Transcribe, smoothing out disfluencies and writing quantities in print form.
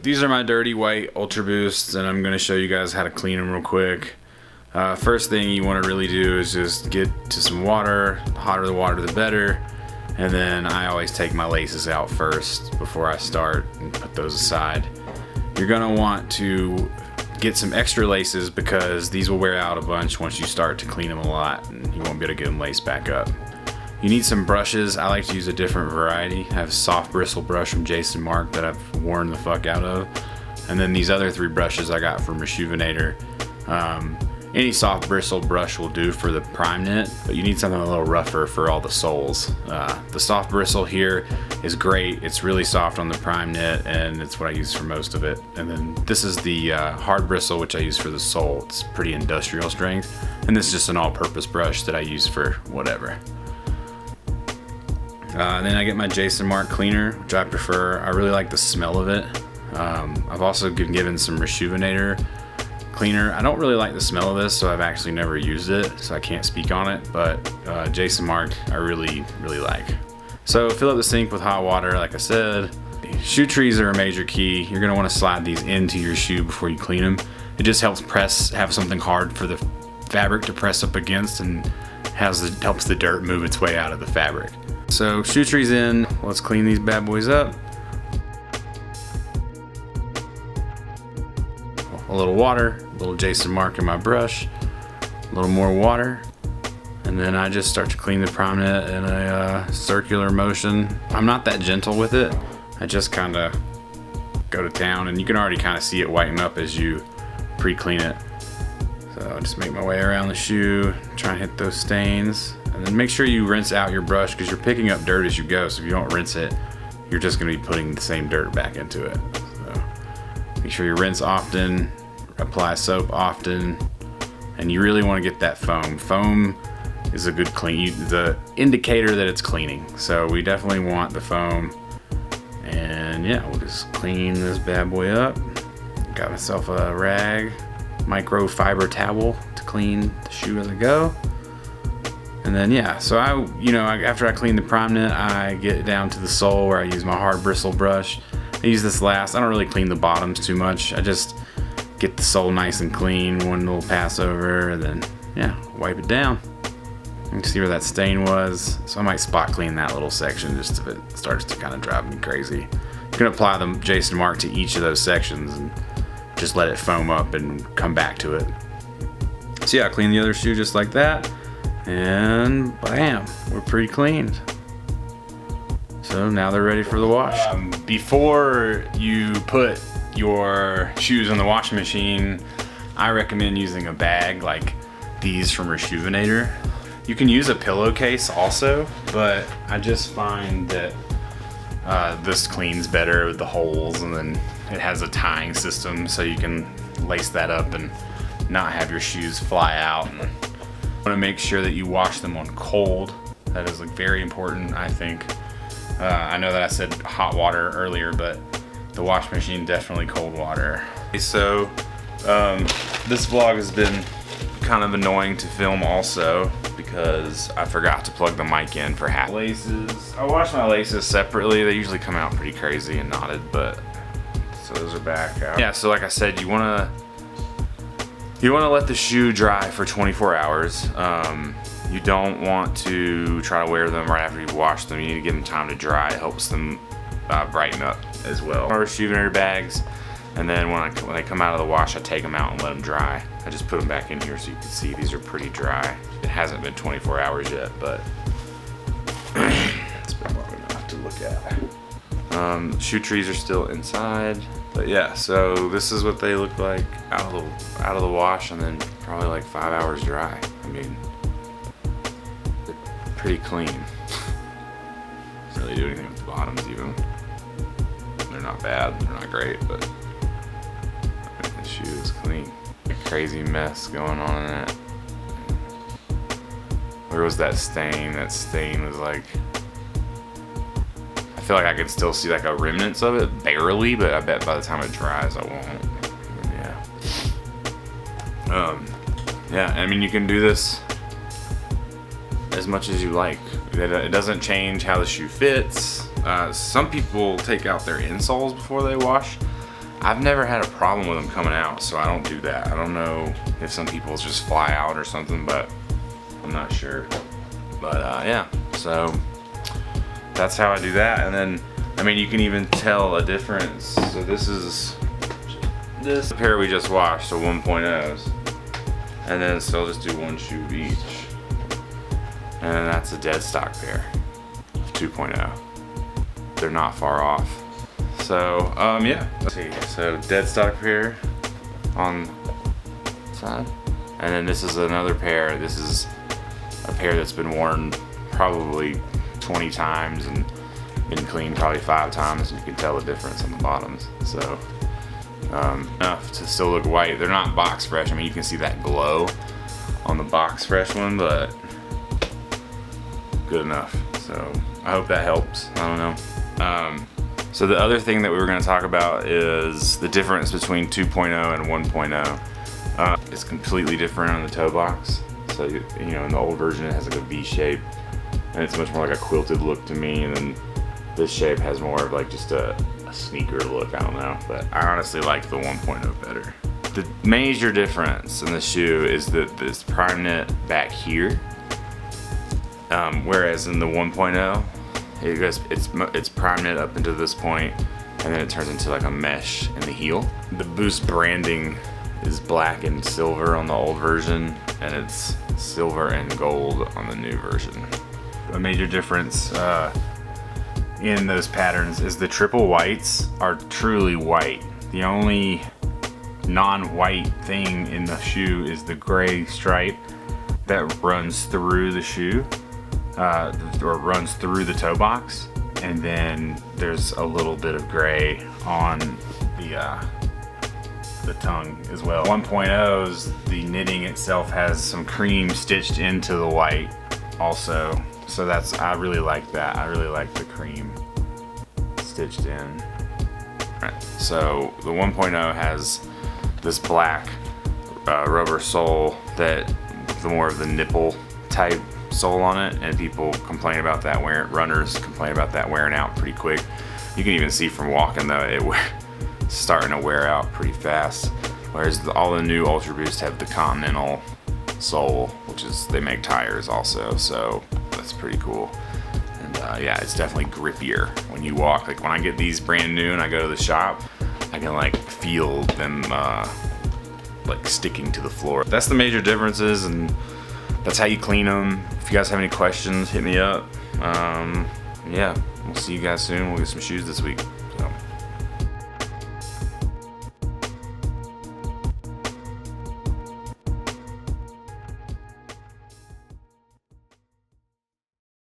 These are my dirty white UltraBOOSTs, and I'm going to show you guys how to clean them real quick. First thing you want to really do is just get to some water. The hotter the water, the better. And then I always take my laces out first before I start and put those aside. You're going to want to get some extra laces because these will wear out a bunch once you start to clean them a lot, and you won't be able to get them laced back up. You need some brushes. I like to use a different variety. I have a soft bristle brush from Jason Mark that I've worn the fuck out of. And then these other three brushes I got from Rejuvenator. Any soft bristle brush will do for the prime knit, but you need something a little rougher for all the soles. The soft bristle here is great. It's really soft on the prime knit, and it's what I use for most of it. And then this is the hard bristle, which I use for the sole. It's pretty industrial strength. And this is just an all-purpose brush that I use for whatever. Then I get my Jason Mark cleaner, which I prefer. I really like the smell of it. I've also been given some Rejuvenator cleaner. I don't really like the smell of this, so I've actually never used it, so I can't speak on it, but Jason Mark I really like. So fill up the sink with hot water, like I said. Shoe trees are a major key. You're going to want to slide these into your shoe before you clean them. It just helps have something hard for the fabric to press up against, and helps the dirt move its way out of the fabric. So shoe trees in, let's clean these bad boys up. A little water, a little Jason Mark in my brush, a little more water, and then I just start to clean the prime knit in a circular motion. I'm not that gentle with it. I just kind of go to town, and you can already kind of see it whiten up as you pre-clean it. So I just make my way around the shoe, try and hit those stains. And then make sure you rinse out your brush because you're picking up dirt as you go. So if you don't rinse it, you're just going to be putting the same dirt back into it. So make sure you rinse often, apply soap often, and you really want to get that foam. Foam is a good the indicator that it's cleaning. So we definitely want the foam. And yeah, we'll just clean this bad boy up. Got myself a rag, microfiber towel to clean the shoe as I go. And then yeah, so after I clean the prime knit, I get down to the sole where I use my hard bristle brush. I use this last. I don't really clean the bottoms too much. I just get the sole nice and clean, one little pass over, and then yeah, wipe it down. You can see where that stain was. So I might spot clean that little section just if it starts to kind of drive me crazy. You can apply the Jason Mark to each of those sections and just let it foam up and come back to it. So yeah, I clean the other shoe just like that. And bam, we're pre-cleaned. So now they're ready for the wash. Before you put your shoes in the washing machine, I recommend using a bag like these from Rejuvenator. You can use a pillowcase also, but I just find that this cleans better with the holes, and then it has a tying system so you can lace that up and not have your shoes fly out. And want to make sure that you wash them on cold. That is very important, I think. I know that I said hot water earlier, but the wash machine, definitely cold water. Okay, so this vlog has been kind of annoying to film also because I forgot to plug the mic in for half. Laces, I wash my laces separately. They usually come out pretty crazy and knotted, but so those are back out. Yeah, so like I said, you want to let the shoe dry for 24 hours. You don't want to try to wear them right after you've washed them. You need to give them time to dry. It helps them brighten up as well. Our Rejuvenator bags, and then when they come out of the wash, I take them out and let them dry. I just put them back in here so you can see these are pretty dry. It hasn't been 24 hours yet, but it's been long enough to look at. Shoe trees are still inside. But yeah, so this is what they look like out of the wash, and then probably like 5 hours dry. I mean, they're pretty clean. Doesn't really do anything with the bottoms even. They're not bad, they're not great, but I think the shoe is clean. A crazy mess going on in it. Where was that stain? That stain was like, I feel like I can still see like a remnants of it, barely, but I bet by the time it dries I won't. Yeah, I mean, you can do this as much as you like. It doesn't change how the shoe fits. Some people take out their insoles before they wash. I've never had a problem with them coming out, so I don't do that. I don't know if some people's just fly out or something, but I'm not sure. But yeah, so that's how I do that. And then, I mean, you can even tell a difference. So this is this pair we just washed, so 1.0s. And then so I'll just do one shoe of each. And then that's a dead stock pair of 2.0. They're not far off. So, yeah, let's see. So dead stock pair on the side. And then this is another pair. This is a pair that's been worn probably 20 times and been cleaned probably 5 times. And you can tell the difference on the bottoms. So, enough to still look white. They're not box fresh. I mean, you can see that glow on the box fresh one, but good enough. So I hope that helps. I don't know. So the other thing that we were going to talk about is the difference between 2.0 and 1.0. It's completely different on the toe box. So, you know, in the old version it has like a V shape, and it's much more like a quilted look to me, and then this shape has more of like just a sneaker look. I don't know, but I honestly like the 1.0 better. The major difference in the shoe is that this prime knit back here, whereas in the 1.0 it goes, it's prime knit up into this point, and then it turns into like a mesh in the heel. The Boost branding is black and silver on the old version, and it's silver and gold on the new version. A major difference in those patterns is the triple whites are truly white. The only non-white thing in the shoe is the gray stripe that runs through the shoe. Or runs through the toe box, and then there's a little bit of gray on the tongue as well. 1.0's, the knitting itself has some cream stitched into the white also, so I really like that. I really like the cream stitched in. Right. So the 1.0 has this black rubber sole that the more of the nipple type sole on it, and people complain about that runners complain about that wearing out pretty quick. You can even see from walking though, it's starting to wear out pretty fast. Whereas all the new UltraBOOST have the Continental sole, which is, they make tires also, so that's pretty cool. And yeah, it's definitely grippier when you walk. Like when I get these brand new and I go to the shop, I can like feel them like sticking to the floor. That's the major differences, and that's how you clean them. If you guys have any questions, hit me up. Yeah, we'll see you guys soon. We'll get some shoes this week.